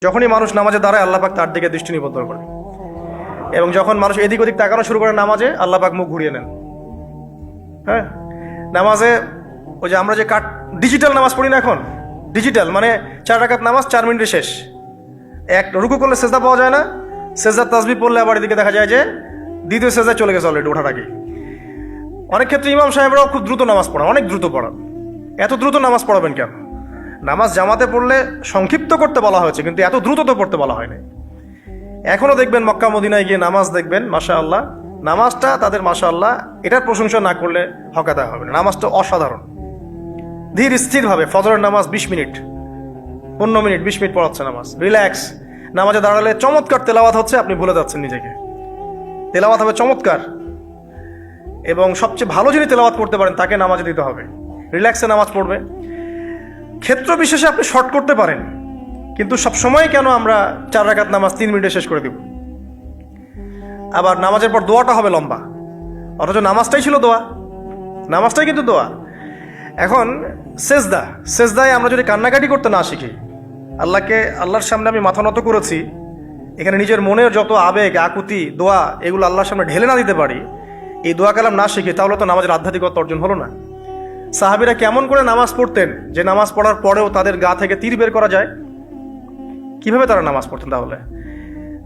যখনই মানুষ নামাজে দাঁড়ায় আল্লাহ পাক তার দিকে দৃষ্টি নিবদ্ধ করে, এবং যখন মানুষ এদিক ওদিক তাকানো শুরু করে নামাজে, আল্লাহ পাক মুখ ঘুরিয়ে নেন। হ্যাঁ, নামাজে ওই যে আমরা যে ডিজিটাল নামাজ পড়ি না এখন, ডিজিটাল মানে 4 রাকাত নামাজ 4 মিনিটে শেষ। এক রুকু করলে সেজদা পাওয়া যায় না, সেজদার তাসবিহ পড়লে আবার এদিকে দেখা যায় যে দ্বিতীয় সেজদায় চলে গেছে অলরেডি ওঠার আগে। অনেক ক্ষেত্রে ইমাম সাহেবরাও খুব দ্রুত নামাজ পড়ান, অনেক দ্রুত পড়ান। এত দ্রুত নামাজ পড়াবেন কেন? নামাজ জামাতে পড়লে সংক্ষিপ্ত করতে বলা হয়েছে, কিন্তু এত দ্রুত তো পড়তে বলা হয়নি। এখনো দেখবেন মক্কা মদিনায় গিয়ে নামাজ দেখবেন, মাশাআল্লাহ, নামাজটা তাদের মাশাআল্লাহ এটার প্রশংসা না করলে হকাতা হবে না। নামাজটা অসাধারণ, ধীর স্থিরভাবে ফজরের নামাজ 20 মিনিট 15 মিনিট 20 মিনিট পড়াচ্ছে নামাজ, রিল্যাক্স। নামাজে দাঁড়ালে চমৎকার তেলাওয়াত হচ্ছে, আপনি ভুলে যাচ্ছেন নিজেকে। তেলাওয়াত হবে চমৎকার, এবং সবচেয়ে ভালো যিনি তেলাওয়াত করতে পারেন তাকে নামাজে দিতে হবে। রিল্যাক্সে নামাজ পড়বে। ক্ষেত্র বিশেষে আপনি শর্ট করতে পারেন, কিন্তু সবসময় কেন আমরা 4 রাকাত নামাজ 3 মিনিটে শেষ করে দিব? আবার নামাজের পর দোয়াটা হবে লম্বা, অথচ নামাজটাই ছিল দোয়া, নামাজটাই কিন্তু দোয়া। এখন সেজদায় আমরা যদি কান্নাকাটি করতে না শিখি, আল্লাহর সামনে আমি মাথা নত করেছি, এখানে নিজের মনের যত আবেগ আকুতি দোয়া এগুলো আল্লাহর সামনে ঢেলে না দিতে পারি, এই দোয়া কালাম না শিখি, তাহলে তো নামাজের আধ্যাত্মিকতা অর্জন হলো না। সাহাবীরা কেমন করে নামাজ পড়তেন যে নামাজ পড়ার পরেও তাদের গা থেকে তীর বের করা যায়? কিভাবে তারা নামাজ পড়তেন? তাহলে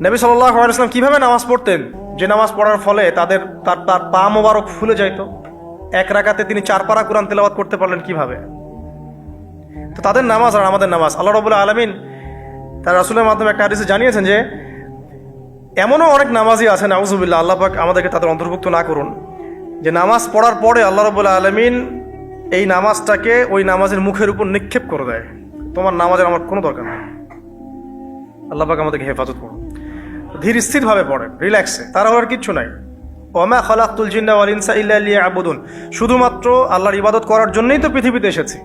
নবী সাল্লাল্লাহু আলাইহি ওয়াসাল্লাম কিভাবে নামাজ পড়তেন যে নামাজ পড়ার ফলে তার পা মোবারক ফুলে যাইত? 1 রাকাতে তিনি 4 পারা কোরআন তেলাওয়াত করতে পারলেন কিভাবে? তো তাদের নামাজ আর আমাদের নামাজ, আল্লাহ রাব্বুল আলামিন তার রাসূলের মাধ্যমে একটা হাদিসে জানিয়েছেন যে এমনও অনেক নামাজি আছে, নাউযুবিল্লাহ, আল্লাহ পাক আমাদেরকে তাদের অন্তর্ভুক্ত না করুন, যে নামাজ পড়ার পরে আল্লাহ রাব্বুল আলামিন এই নামাজটাকে ওই নামাজের মুখের উপর নিক্ষেপ করে দেয়, তোমার নামাজের আমার কোনো দরকার নেই। আল্লাহ পাক আমাদেরকে হেফাজত করুন। ধীর স্থিরভাবে পড়েন, রিল্যাক্সে, তাড়াহুড়োর কিচ্ছু নাই। ওমা খালাকতুল জিন্না ওয়াল ইনসা ইল্লা লিয়াবুদুন, শুধুমাত্র আল্লাহর ইবাদত করার জন্যই তো পৃথিবীতে এসেছি।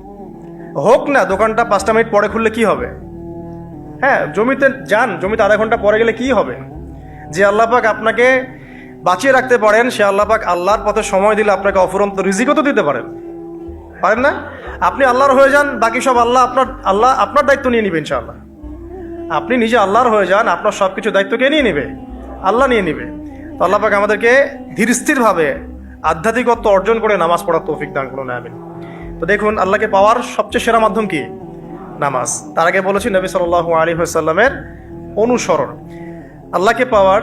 হোক না দোকানটা 5টা মিনিট পরে খুললে কি হবে? হ্যাঁ, জমিতে যান, জমিতে আধা ঘন্টা পরে গেলে কি হবে? যে আল্লাহ পাক আপনাকে বাঁচিয়ে রাখতে পারেন, সে আল্লাহ পাক আল্লাহর পথে সময় দিলে আপনাকে অফুরন্ত রিজিকও তো দিতে পারেন না? আপনি আল্লাহর হয়ে যান, বাকি সব আল্লাহ আপনার দায়িত্ব নিয়ে নেবে ইনশাআল্লাহ। আপনি নিজে আল্লাহর হয়ে যান, আপনার সব কিছু দায়িত্ব কে নিয়ে নেবে? আল্লাহ নিয়ে নেবে। তো আল্লাহ পাক আমাদেরকে ধীর স্থিরভাবে আধ্যাত্মিকত্ব অর্জন করে নামাজ পড়ার তৌফিক দান করুন, আমিন। তো দেখুন, আল্লাহকে পাওয়ার সবচেয়ে সেরা মাধ্যম কি? নামাজ। তার আগে বলেছি নবী সাল্লাল্লাহু আলাইহি ওয়াসাল্লামের অনুসরণ। আল্লাহকে পাওয়ার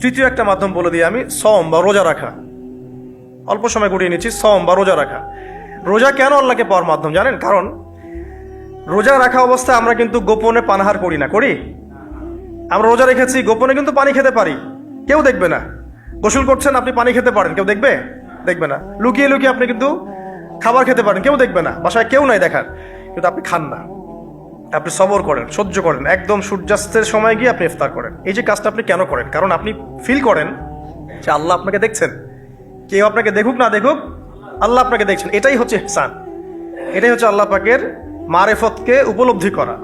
তৃতীয় একটা মাধ্যম বলে দিই আমি, সওম বা রোজা রাখা। অল্প সময় গুটিয়ে নিচ্ছি, সওম বা রোজা রাখা। রোজা কেন আল্লাহকে পাওয়ার মাধ্যম জানেন? কারণ রোজা রাখা অবস্থায় আমরা কিন্তু গোপনে পানাহার করি না, করি? আমরা রোজা রেখেছি, গোপনে কিন্তু পানি খেতে পারি, কেউ দেখবে না। গোসল করছেন, আপনি পানি খেতে পারেন, কেউ দেখবে না। লুকিয়ে লুকিয়ে আপনি কিন্তু খাবার খেতে পারেন, কেউ দেখবে না, বাসায় কেউ নাই দেখার, কিন্তু আপনি খান না। আপনি সবর করেন, সহ্য করেন, একদম সূর্যাস্তের সময় গিয়ে আপনি ইফতার করেন। এই যে কাজটা আপনি কেন করেন? কারণ আপনি ফিল করেন যে আল্লাহ আপনাকে দেখছেন। কেউ আপনাকে দেখুক না দেখুক, আল্লাহ আপনাকে দেখছেন। এটাই হচ্ছে ইহসান, এটাই হচ্ছে আল্লাহ পাকের মারেফতকে উপলব্ধি করা।